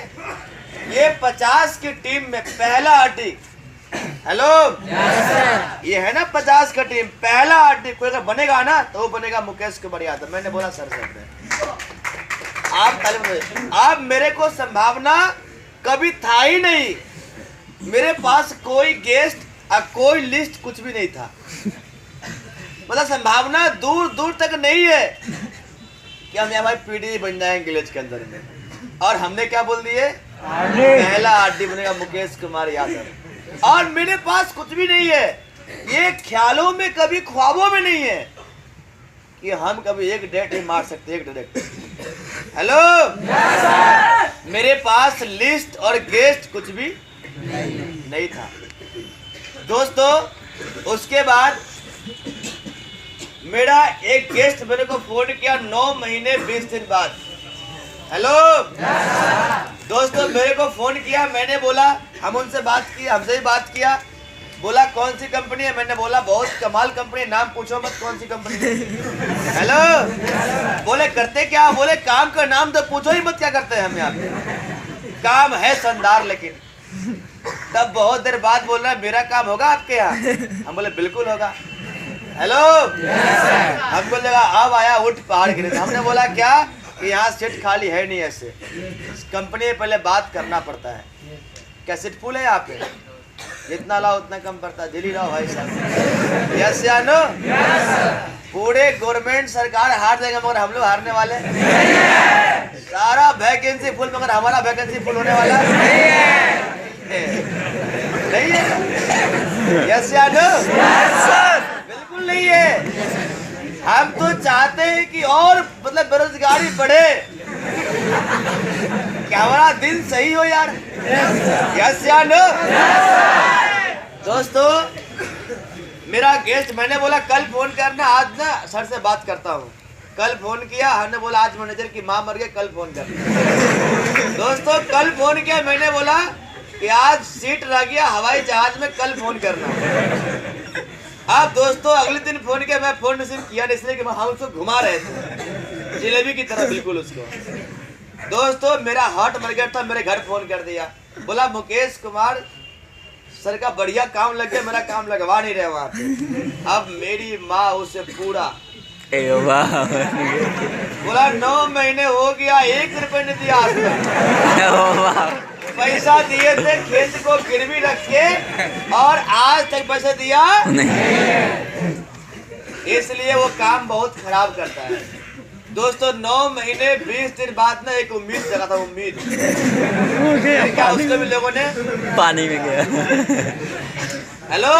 ये 50 की टीम में पहला आरडी। हेलो ये है ना 50 का टीम, पहला आरडी कोई अगर बनेगा ना तो वो बनेगा मुकेश कुमार यादव। मैंने बोला सर आप मेरे को संभावना कभी था ही नहीं, मेरे पास कोई गेस्ट कोई लिस्ट कुछ भी नहीं था। मतलब संभावना दूर दूर तक नहीं है कि हम यहाँ भाई पीडी बन जाएंगे गिलेज के अंदर में। और हमने क्या बोल दिए, पहला आरडी बनेगा मुकेश कुमार यादव। और मेरे पास कुछ भी नहीं है, ये ख्यालों में कभी ख्वाबों में नहीं है कि हम कभी एक डेट ही मार सकते, एक डायरेक्ट। हेलो, मेरे पास लिस्ट और गेस्ट कुछ भी नहीं था दोस्तों। उसके बाद मेरा एक गेस्ट मेरे को फोन किया 9 महीने 20 दिन बाद। हेलो दोस्तों, मेरे को फोन किया, मैंने बोला, हम उनसे बात की, हमसे ही बात किया। बोला कौन सी कंपनी है, मैंने बोला बहुत कमाल कंपनी, नाम पूछो मत कौन सी कंपनी है। हेलो, बोले करते क्या, बोले काम का नाम तो पूछो ही मत क्या करते हैं हम यहाँ पे, काम है शानदार। लेकिन तब बहुत देर बाद बोल रहा है मेरा काम होगा आपके यहाँ, हम बोले बिल्कुल होगा। हेलो, हमको लगा अब आया उठ पहाड़ गिरे। हमने बोला क्या कि यहाँ सीट खाली है नहीं, ऐसे कंपनी में पहले बात करना पड़ता है। क्या सीट फुल है यहाँ पे, जितना लाओ उतना कम पड़ता है, दिल्ली लाओ भाई साहब। यस या नो? पूरे गवर्नमेंट सरकार हार देगा मगर हम लोग हारने वाले सारा वैकेंसी फुल, मगर हमारा वैकेंसी फुल होने वाला नहीं है। यस या नो? बिल्कुल नहीं है। हम तो चाहते हैं कि और मतलब बेरोजगारी बढ़े, क्या हमारा दिन सही हो यार। यस या नो? दोस्तों, मेरा गेस्ट, मैंने बोला कल फोन करना, आज ना सर से बात करता हूँ। कल फोन किया, हमने बोला आज मैनेजर की माँ मर गई, कल फोन करना। दोस्तों कल फोन किया, मैंने बोला कि आज सीट रह गया हवाई जहाज में, कल फोन करना। अब दोस्तों अगले दिन फोन किया, मैं फोन रिसीव किया नहीं, इसलिए कि हम उसको घुमा रहे थे जिलेबी की तरह बिल्कुल उसको। दोस्तों मेरा हार्ट मर गया था, मेरे घर फोन कर दिया, बोला मुकेश कुमार सर का बढ़िया काम लग गया, मेरा काम लगवा नहीं रहे वहाँ पे। अब मेरी माँ उसे पूरा बोला 9 महीने हो गया, 1 रुपये नहीं दिया आज तक। पैसा दिए थे खेत को गिरवी रख के, और आज तक पैसे दिया नहीं। इसलिए वो काम बहुत खराब करता है। दोस्तों 9 महीने 20 दिन बाद ना एक उम्मीद जगा था, उम्मीद क्या उसको भी लोगों ने पानी में गया। हेलो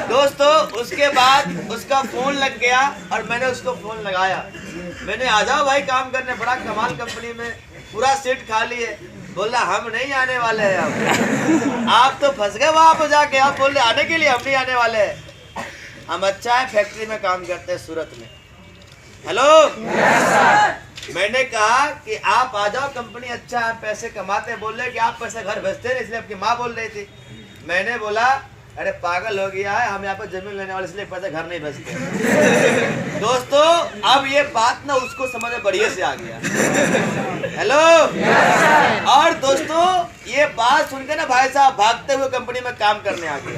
दोस्तों, उसके बाद उसका फोन लग गया और मैंने उसको फोन लगाया, मैंने आ जाओ भाई काम करने, बड़ा कमाल कंपनी में पूरा सीट खाली है। बोला हम नहीं आने वाले हैं, आप तो फंस गए वहां पर जाके, आप बोल रहे आने के लिए, हम नहीं आने वाले हैं। हम अच्छा है फैक्ट्री में काम करते हैं सूरत में। हेलो मैंने कहा कि आप आ जाओ, कंपनी अच्छा है, पैसे कमाते हैं। बोल रहे कि आप पैसे घर भेजते हैं, इसलिए आपकी माँ बोल रही थी। मैंने बोला अरे पागल हो गया है, हम यहाँ पे जमीन लेने वाले इसलिए पैसे घर नहीं भेजते। दोस्तों अब ये बात ना उसको समझ में बढ़िया से आ गया। हेलो और दोस्तों ये बात सुनकर ना भाई साहब भागते हुए कंपनी में काम करने आ गया।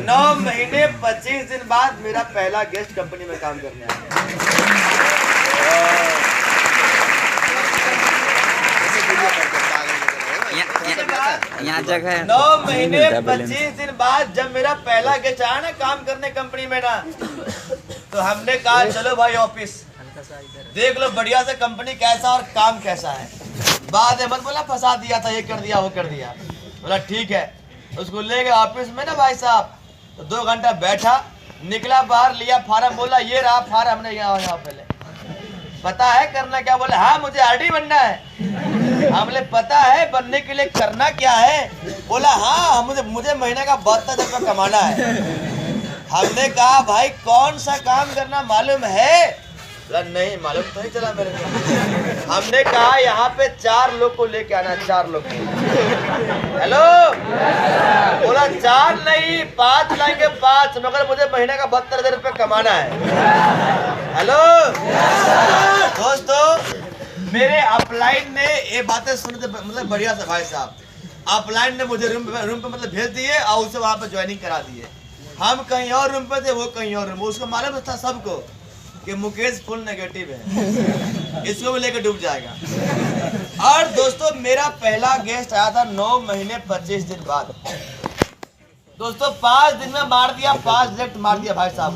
9 महीने 25 दिन बाद मेरा पहला गेस्ट कंपनी में काम करने आ गया। यहाँ जगह है। 9 महीने 25 दिन बाद जब मेरा पहला गेस्ट आया ना काम करने कंपनी में ना, तो हमने कहा चलो भाई ऑफिस देख लो बढ़िया से कंपनी कैसा और काम कैसा है। बाद में मत बोला फंसा दिया था, ये कर दिया वो कर दिया। बोला ठीक है, उसको ले गए ऑफिस में ना भाई साहब, तो 2 घंटा बैठा, निकला बाहर, लिया फार्म, बोला ये रहा फार्म, हमने यहाँ पहले पता है करना क्या। बोले हाँ मुझे आरडी बनना है। हमने पता है बनने के लिए करना क्या है। बोला हाँ मुझे महीने का 72 रुपये कमाना है। हमने कहा भाई कौन सा काम करना मालूम है? नहीं मालूम तो नहीं चला मेरे को। हमने कहा यहाँ पे 4 लोग को लेके आना, 4 लोग को। हेलो बोला 4 नहीं 5 लाएंगे, 5, मगर मुझे महीने का 72 रुपये कमाना है। हेलो दोस्तों मेरे अपलाइन ने ये बातें सुनते मतलब बढ़िया से भाई साहब, अपलाइन ने मुझे रूम पे मतलब भेज दिए और उसे वहाँ पे ज्वाइनिंग करा दिए। हम कहीं और रूम पे थे, वो कहीं और रूम। उसको मालूम था सबको कि मुकेश फुल नेगेटिव है, इसको भी लेकर डूब जाएगा। और दोस्तों मेरा पहला गेस्ट आया था 9 महीने 25 दिन बाद। दोस्तों 5 दिन में मार दिया, 5 लेफ्ट मार दिया भाई साहब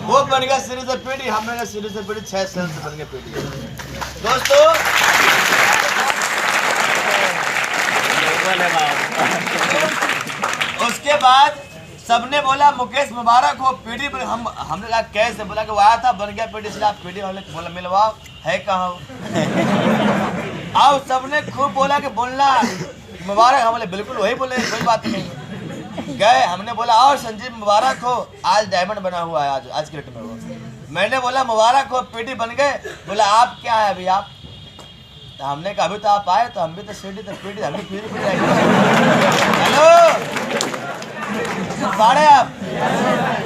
वो बन गया सीरीज से पीडी, हम बन गए सीरीज से पीडी, 6 सेल से बन गए पीडी। दोस्तों उसके बाद सबने बोला मुकेश मुबारक हो पीडी पर, हमने कहा कैसे, बोला कि वो आया था बन गया पीडी, इसलिए आप पीडी वाले बोला मिलवाओ, है कहाँ आओ। सबने खूब बोला कि बोलना मुबारक, हम बोले बिल्कुल वही बोले, कोई बात नहीं। गए, हमने बोला और संजीव मुबारक हो, आज डायमंड बना हुआ है, आज के डेट में वो। मैंने बोला मुबारक हो पीडी बन गए, बोला आप क्या है अभी आप, तो हमने कहा अभी तो आप आए तो हम भी तो सीढ़ी तो पीडी, हम भी पीडी हेलो बाड़े आप।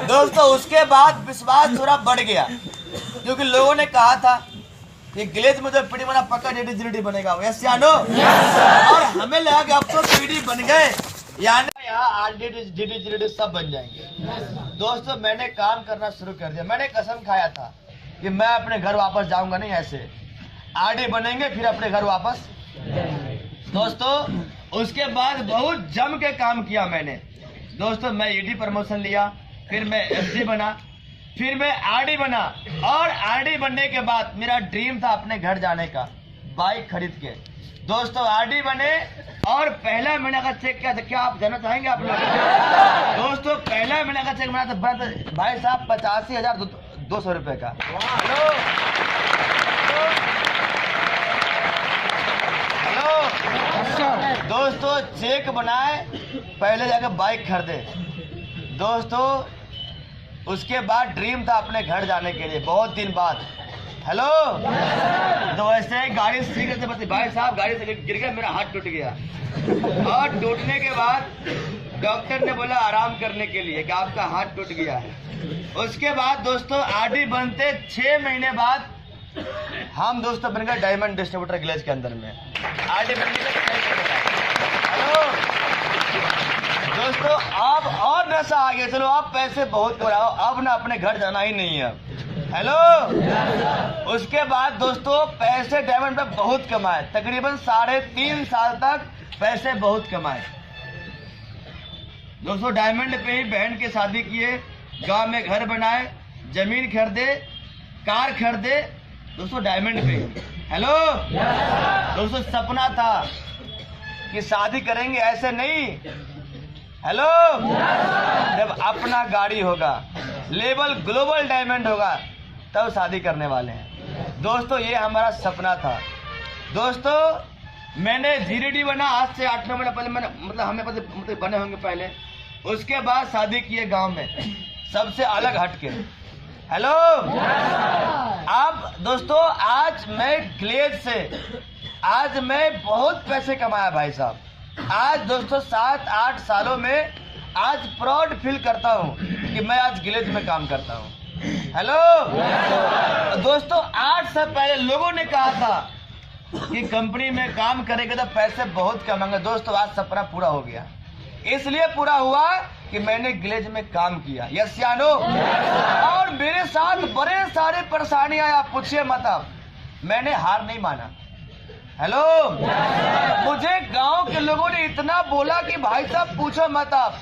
दोस्तों उसके बाद विश्वास थोड़ा बढ़ गया, क्योंकि लोगों ने कहा था कि ग्लेज में जो पीडी बना पक्का DD बनेगा, यस या नो। और हमें लगा कि अब तो पीडी बन गए, यानी यहाँ DD सब बन जाएंगे। दोस्तों मैंने काम करना शुरू कर दिया, मैंने कसम खाया था कि मैं अपने घर वापस जाऊंगा नहीं, ऐसे RD बनेंगे फिर अपने घर वापस। दोस्तों उसके बाद बहुत जम के काम किया मैंने। दोस्तों मैं ED प्रमोशन लिया, फिर मैं SD बना, फिर मैं RD बना, और RD बनने के बाद मेरा ड्रीम था अपने घर जाने का, बाइक खरीद के। दोस्तों RD बने और पहला महीने का चेक क्या था, क्या आप जानना चाहेंगे आप लोग? दोस्तों पहला महीने का चेक बना था भाई साहब 85,200 रुपए का। दोस्तों चेक बनाए, पहले जाकर बाइक खरीदे। दोस्तों उसके बाद ड्रीम था अपने घर जाने के लिए, बहुत दिन बाद। हेलो तो वैसे गाड़ी सीख रहे थे, भाई साहब गाड़ी से गिर गया, मेरा हाथ टूट गया, और टूटने के बाद डॉक्टर ने बोला आराम करने के लिए कि आपका हाथ टूट गया है। उसके बाद दोस्तों RD बनते 6 महीने बाद हम दोस्तों बन गए डायमंड डिस्ट्रीब्यूटर ग्लेज के अंदर में। RD बनने के 6 महीने बाद। हेलो दोस्तों अब और नशा आ गया, चलो आप पैसे बहुत कमाओ, अब ना अपने घर जाना ही नहीं है। हेलो उसके बाद दोस्तों पैसे डायमंड पे बहुत कमाए, तकरीबन 3.5 साल तक पैसे बहुत कमाए। दोस्तों डायमंड पे ही बहन की शादी किए, गांव में घर बनाए, जमीन खरीदे, कार खरीदे, दोस्तों डायमंड पे। हेलो दोस्तों सपना था कि शादी करेंगे, ऐसे नहीं। हेलो जब अपना गाड़ी होगा, लेवल ग्लोबल डायमंड होगा, तब शादी करने वाले हैं। दोस्तों ये हमारा सपना था। दोस्तों मैंने GD बना आज से 8-9 महीने पहले, मैंने मतलब हमें मतलब बने होंगे पहले। उसके बाद शादी किए गांव में, सबसे अलग हटके। हेलो अब दोस्तों आज मैं ग्लेज से आज मैं बहुत पैसे कमाया भाई साहब। आज दोस्तों 7-8 सालों में आज प्राउड फील करता हूँ कि मैं आज ग्लेज में काम करता हूँ। हेलो दोस्तों 8 साल पहले लोगों ने कहा था कि कंपनी में काम करेंगे तो पैसे बहुत कमाएंगे। दोस्तों आज सपना पूरा हो गया, इसलिए पूरा हुआ कि मैंने ग्लेज में काम किया, यस या नो। और मेरे साथ बड़े सारे परेशानियां, आप पूछिए मत, आप मैंने हार नहीं माना। हेलो मुझे गांव के लोगों ने इतना बोला कि भाई साहब पूछो मत आप,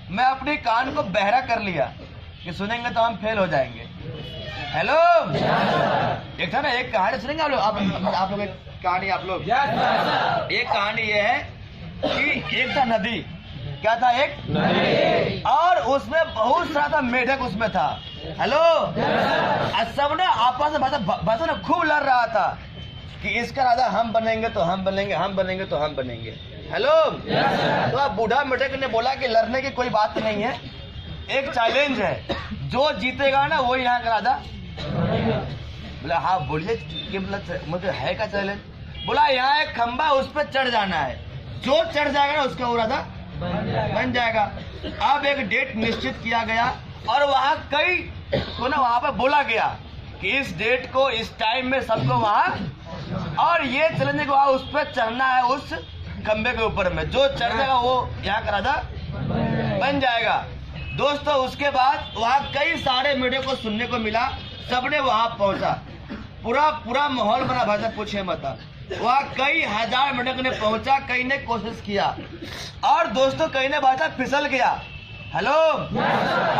मैं अपने कान को बहरा कर लिया कि सुनेंगे तो हम फेल हो जाएंगे। हेलो एक था ना, एक कहानी सुनेंगे आप लोग एक कहानी, आप लोग एक कहानी ये है कि एक था नदी, क्या था एक नदी, और उसमें बहुत सारा था मेढक उसमें था। हेलो सबने आपस में भाषा में खूब लड़ रहा था कि इसका राजा हम बनेंगे तो हम बनेंगे, हम बनेंगे तो हम बनेंगे। हेलो तो अब बूढ़ा मेढक ने बोला कि लड़ने की कोई बात नहीं है, एक चैलेंज है, जो जीतेगा ना वो यहाँ का राजा। बोला हाँ बोलिए कि मतलब है का चैलेंज? बोला यहाँ एक खंबा, उस पर चढ़ जाना है, जो चढ़ जाएगा ना उसका वो राजा बन जाएगा। अब एक डेट निश्चित किया गया और वहाँ कई को ना वहाँ पर बोला गया कि इस डेट को इस टाइम में सबको वहाँ, और ये चलेंगे वहाँ उस पर चढ़ना है, उस खंबे के ऊपर में, जो चढ़ जाएगा वो यहाँ का राजा बन जाएगा। दोस्तों उसके बाद वहाँ कई सारे मीडिया को सुनने को मिला, सबने वहाँ पहुँचा, पूरा माहौल बना, भाषा पूछे मत। वहाँ कई हजार मीडिया ने पहुँचा, कई ने कोशिश किया, और दोस्तों कई ने भाषा फिसल गया, हेलो।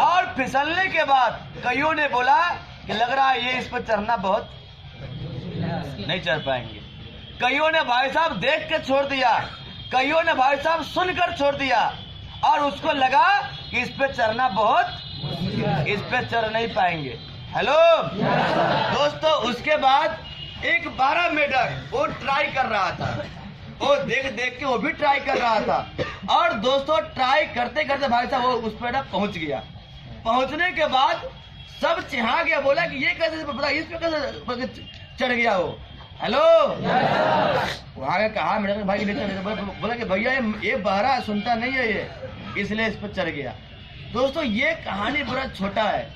और फिसलने के बाद कईयों ने बोला कि लग रहा है ये इस पर चढ़ना बहुत नहीं चढ़ पाएंगे। कईयों ने भाई साहब देख के छोड़ दिया, कईयों ने भाई साहब सुनकर छोड़ दिया, और उसको लगा कि इस पे चढ़ना बहुत, इस पे चढ़ नहीं पाएंगे। हेलो दोस्तों, उसके बाद एक 12 मेढक वो ट्राई कर रहा था, वो देख देख के वो भी ट्राई कर रहा था। और दोस्तों ट्राई करते करते भाई साहब वो उस पर ना पहुंच गया। पहुंचने के बाद सब चिढ़ा गया, बोला कि ये कैसे पता, इस पे कैसे चढ़ गया वो। हेलो वहां कहा मेरे भाई बोला कि भैया ये बहरा सुनता नहीं है ये, इसलिए इस पर चढ़ गया। दोस्तों ये कहानी बड़ा छोटा है,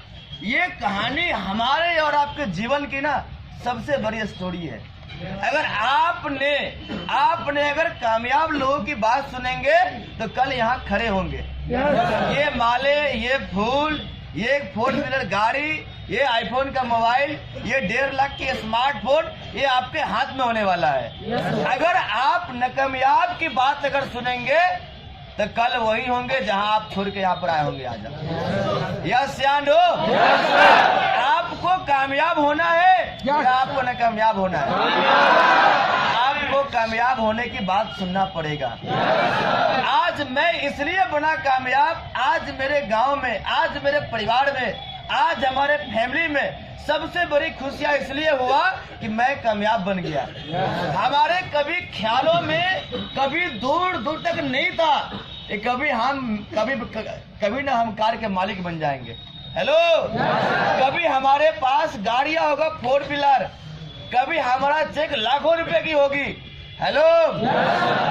ये कहानी हमारे और आपके जीवन की ना सबसे बड़ी स्टोरी है। अगर आपने अगर कामयाब लोगों की बात सुनेंगे तो कल यहाँ खड़े होंगे। ये माले, ये फूल, ये 4 व्हीलर गाड़ी, ये आईफोन का मोबाइल, ये 1.5 लाख की स्मार्टफोन, ये आपके हाथ में होने वाला है। अगर आप नाकामयाब की बात अगर सुनेंगे तो कल वही होंगे जहां आप छोड़ के यहाँ पर आए होंगे। आज यस या नो? आपको कामयाब होना है या आपको नाकामयाब होना है? आपको कामयाब होने की बात सुनना पड़ेगा। आज मैं इसलिए बना कामयाब, आज मेरे गांव में, आज मेरे परिवार में, आज हमारे फैमिली में सबसे बड़ी खुशियां इसलिए हुआ कि मैं कामयाब बन गया। हमारे कभी ख्यालों में कभी दूर दूर तक नहीं था कि कभी ना हम कार के मालिक बन जाएंगे। हेलो, कभी हमारे पास गाड़ियां होगा 4 व्हीलर, कभी हमारा चेक लाखों रुपए की होगी। हेलो,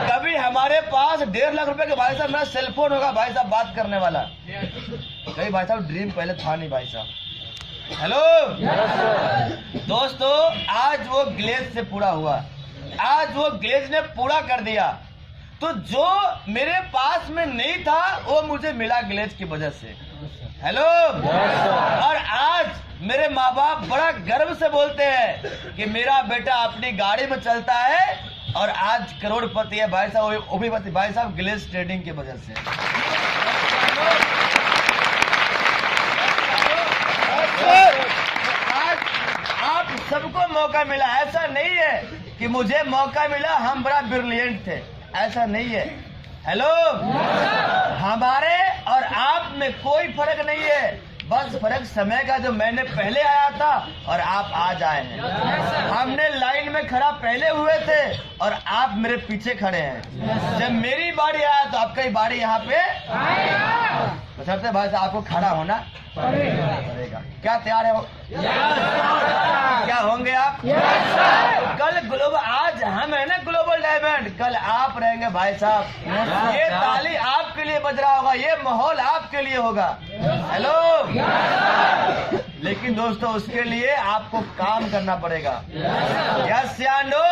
कभी हमारे पास 1.5 लाख रुपए के भाई साहब मेरा सेलफोन होगा, भाई साहब बात करने वाला। कहीं भाई साहब ड्रीम पहले था नहीं भाई साहब। हेलो दोस्तों, आज वो ग्लेज से पूरा हुआ, आज वो ग्लेज ने पूरा कर दिया। तो जो मेरे पास में नहीं था वो मुझे मिला ग्लेज की वजह से। हेलो, और आज मेरे माँ बाप बड़ा गर्व से बोलते हैं कि मेरा बेटा अपनी गाड़ी में चलता है और आज करोड़पति है भाई साहब, वो भी भाई साहब ग्लेज ट्रेडिंग की वजह से। आज आप सबको मौका मिला, ऐसा नहीं है कि मुझे मौका मिला हम बड़ा ब्रिलियंट थे, ऐसा नहीं है। हेलो, हमारे और आप में कोई फर्क नहीं है, बस फर्क समय का, जो मैंने पहले आया था और आप आज आए हैं। हमने लाइन में खड़ा पहले हुए थे और आप मेरे पीछे खड़े हैं। जब मेरी बारी आया तो आपकी बारी यहाँ पे बशर्ते भाई साहब आपको खड़ा होना पड़ेगा। क्या तैयार है? क्या होंगे आप? कल ग्लोबल, आज हम है ना ग्लोबल डायमंड, कल आप रहेंगे भाई साहब। ये ताली आपके लिए बज रहा होगा, ये माहौल आपके लिए होगा। हेलो, लेकिन दोस्तों उसके लिए आपको काम करना पड़ेगा। यस या नो?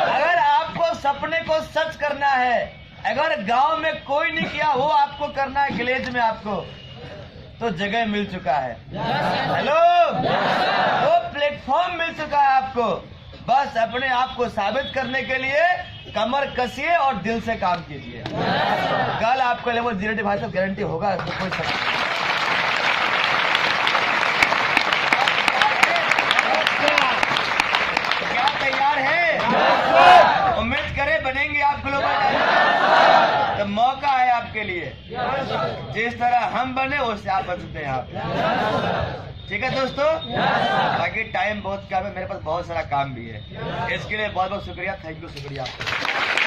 अगर आपको सपने को सच करना है, अगर गांव में कोई नहीं किया वो आपको करना है, ग्लेज में आपको तो जगह मिल चुका है। हेलो, वो प्लेटफॉर्म मिल चुका है आपको। बस अपने आप को साबित करने के लिए कमर कसिए और दिल से काम कीजिए। कल आपको लेवल 0 भाई साहब गारंटी होगा, तो कोई शक नहीं। क्या तैयार है? उम्मीद करें बनेंगे आप ग्लोबल, तो मौका है आपके लिए। जिस तरह हम बने उससे आप बन सकते हैं आप। ठीक है दोस्तों, बाकी टाइम बहुत कम है, मेरे पास बहुत सारा काम भी है। इसके लिए बहुत बहुत शुक्रिया, थैंक यू, शुक्रिया आपका।